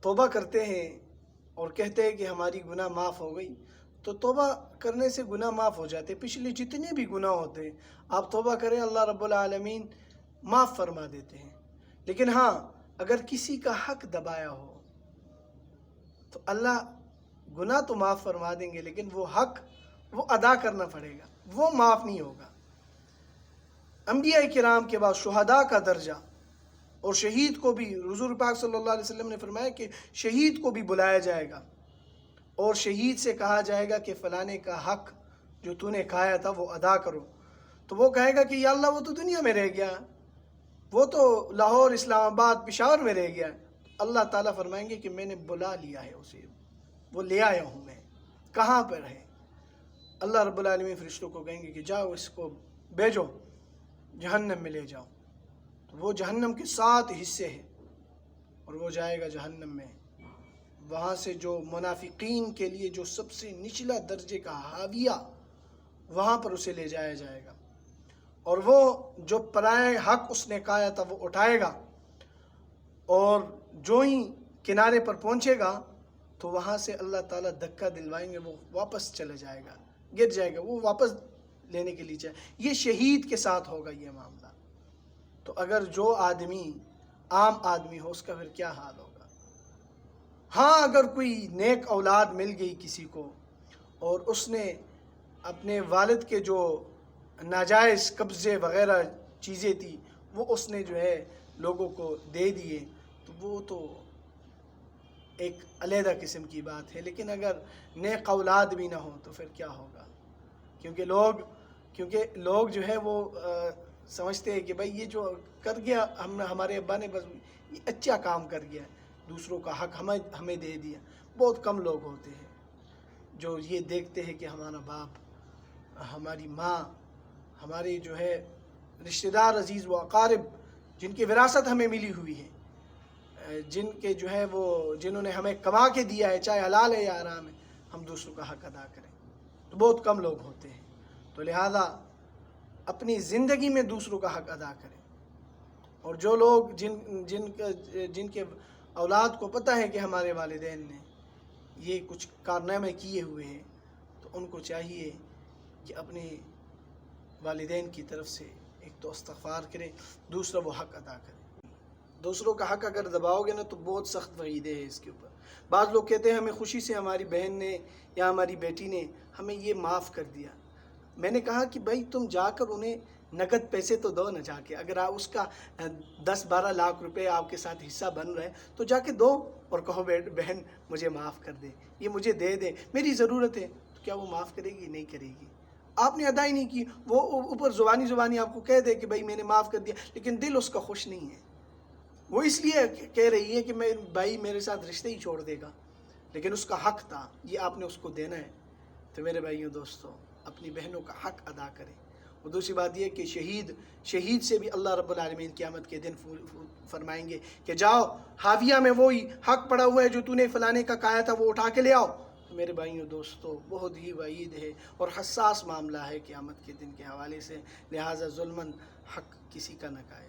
توبہ کرتے ہیں اور کہتے ہیں کہ ہماری گناہ معاف ہو گئی، تو توبہ کرنے سے گناہ معاف ہو جاتے، پچھلے جتنے بھی گناہ ہوتے ہیں آپ توبہ کریں، اللہ رب العالمین معاف فرما دیتے ہیں۔ لیکن ہاں، اگر کسی کا حق دبایا ہو تو اللہ گناہ تو معاف فرما دیں گے، لیکن وہ حق وہ ادا کرنا پڑے گا، وہ معاف نہیں ہوگا۔ انبیاء کرام کے بعد شہداء کا درجہ اور شہید کو بھی حضور پاک صلی اللہ علیہ وسلم نے فرمایا کہ شہید کو بھی بلایا جائے گا اور شہید سے کہا جائے گا کہ فلانے کا حق جو تو نے کھایا تھا وہ ادا کرو، تو وہ کہے گا کہ یا اللہ وہ تو دنیا میں رہ گیا، وہ تو لاہور، اسلام آباد، پشاور میں رہ گیا۔ اللہ تعالیٰ فرمائیں گے کہ میں نے بلا لیا ہے اسے، وہ لے آیا ہوں میں، کہاں پر ہے؟ اللہ رب العالمین فرشتوں کو کہیں گے کہ جاؤ اس کو بھیجو، جہنم میں لے جاؤ۔ تو وہ جہنم کے 7 حصے ہیں اور وہ جائے گا جہنم میں۔ وہاں سے جو منافقین کے لیے جو سب سے نچلا درجے کا حاویہ، وہاں پر اسے لے جایا جائے گا، اور وہ جو پرائے حق اس نے کھایا تھا وہ اٹھائے گا، اور جو ہی کنارے پر پہنچے گا تو وہاں سے اللہ تعالیٰ دھکا دلوائیں گے، وہ واپس چلا جائے گا، گر جائے گا، وہ واپس لینے کے لیے چاہے۔ یہ شہید کے ساتھ ہوگا یہ معاملہ۔ تو اگر جو آدمی عام آدمی ہو، اس کا پھر کیا حال ہوگا؟ ہاں، اگر کوئی نیک اولاد مل گئی کسی کو اور اس نے اپنے والد کے جو ناجائز قبضے وغیرہ چیزیں تھی وہ اس نے جو ہے لوگوں کو دے دیے، تو وہ تو ایک علیحدہ قسم کی بات ہے۔ لیکن اگر نیک اولاد بھی نہ ہو تو پھر کیا ہوگا؟ کیونکہ لوگ جو ہے وہ سمجھتے ہیں کہ بھائی یہ جو کر گیا ہمارے ابا نے، بس یہ اچھا کام کر گیا، دوسروں کا حق ہمیں دے دیا۔ بہت کم لوگ ہوتے ہیں جو یہ دیکھتے ہیں کہ ہمارا باپ، ہماری ماں، ہمارے جو ہے رشتہ دار عزیز و اقارب جن کی وراثت ہمیں ملی ہوئی ہے، جن کے جو ہے وہ جنہوں نے ہمیں کما کے دیا ہے، چاہے حلال ہے یا حرام ہے، ہم دوسروں کا حق ادا کریں، تو بہت کم لوگ ہوتے ہیں۔ تو لہذا اپنی زندگی میں دوسروں کا حق ادا کریں، اور جو لوگ جن کے اولاد کو پتہ ہے کہ ہمارے والدین نے یہ کچھ کارنامے کیے ہوئے ہیں، تو ان کو چاہیے کہ اپنے والدین کی طرف سے ایک تو استغفار کریں، دوسرا وہ حق ادا کریں۔ دوسروں کا حق اگر دباؤ گے نا تو بہت سخت وعیدیں ہیں اس کے اوپر۔ بعض لوگ کہتے ہیں ہمیں خوشی سے ہماری بہن نے یا ہماری بیٹی نے ہمیں یہ معاف کر دیا۔ میں نے کہا کہ بھائی تم جا کر انہیں نقد پیسے تو دو نہ، جا کے اگر آپ اس کا 10-12 لاکھ روپے آپ کے ساتھ حصہ بن رہے تو جا کے دو اور کہو بہن مجھے معاف کر دے، یہ مجھے دے دے، میری ضرورت ہے۔ تو کیا وہ معاف کرے گی؟ نہیں کرے گی۔ آپ نے ادا ہی نہیں کی، وہ اوپر زبانی آپ کو کہہ دے کہ بھائی میں نے معاف کر دیا، لیکن دل اس کا خوش نہیں ہے۔ وہ اس لیے کہہ رہی ہے کہ میں بھائی میرے ساتھ رشتے ہی چھوڑ دے گا، لیکن اس کا حق تھا، یہ آپ نے اس کو دینا ہے۔ تو میرے بھائیوں دوستوں، اپنی بہنوں کا حق ادا کریں۔ اور دوسری بات یہ کہ شہید سے بھی اللہ رب العالمین قیامت کے دن فرمائیں گے کہ جاؤ حاویہ میں وہی حق پڑا ہوا ہے جو تو نے فلانے کا کہا تھا وہ اٹھا کے لے آؤ۔ تو میرے بھائیوں دوستوں، بہت ہی وعید ہے اور حساس معاملہ ہے قیامت کے دن کے حوالے سے، لہٰذا ظلماً حق کسی کا نہ کھائے۔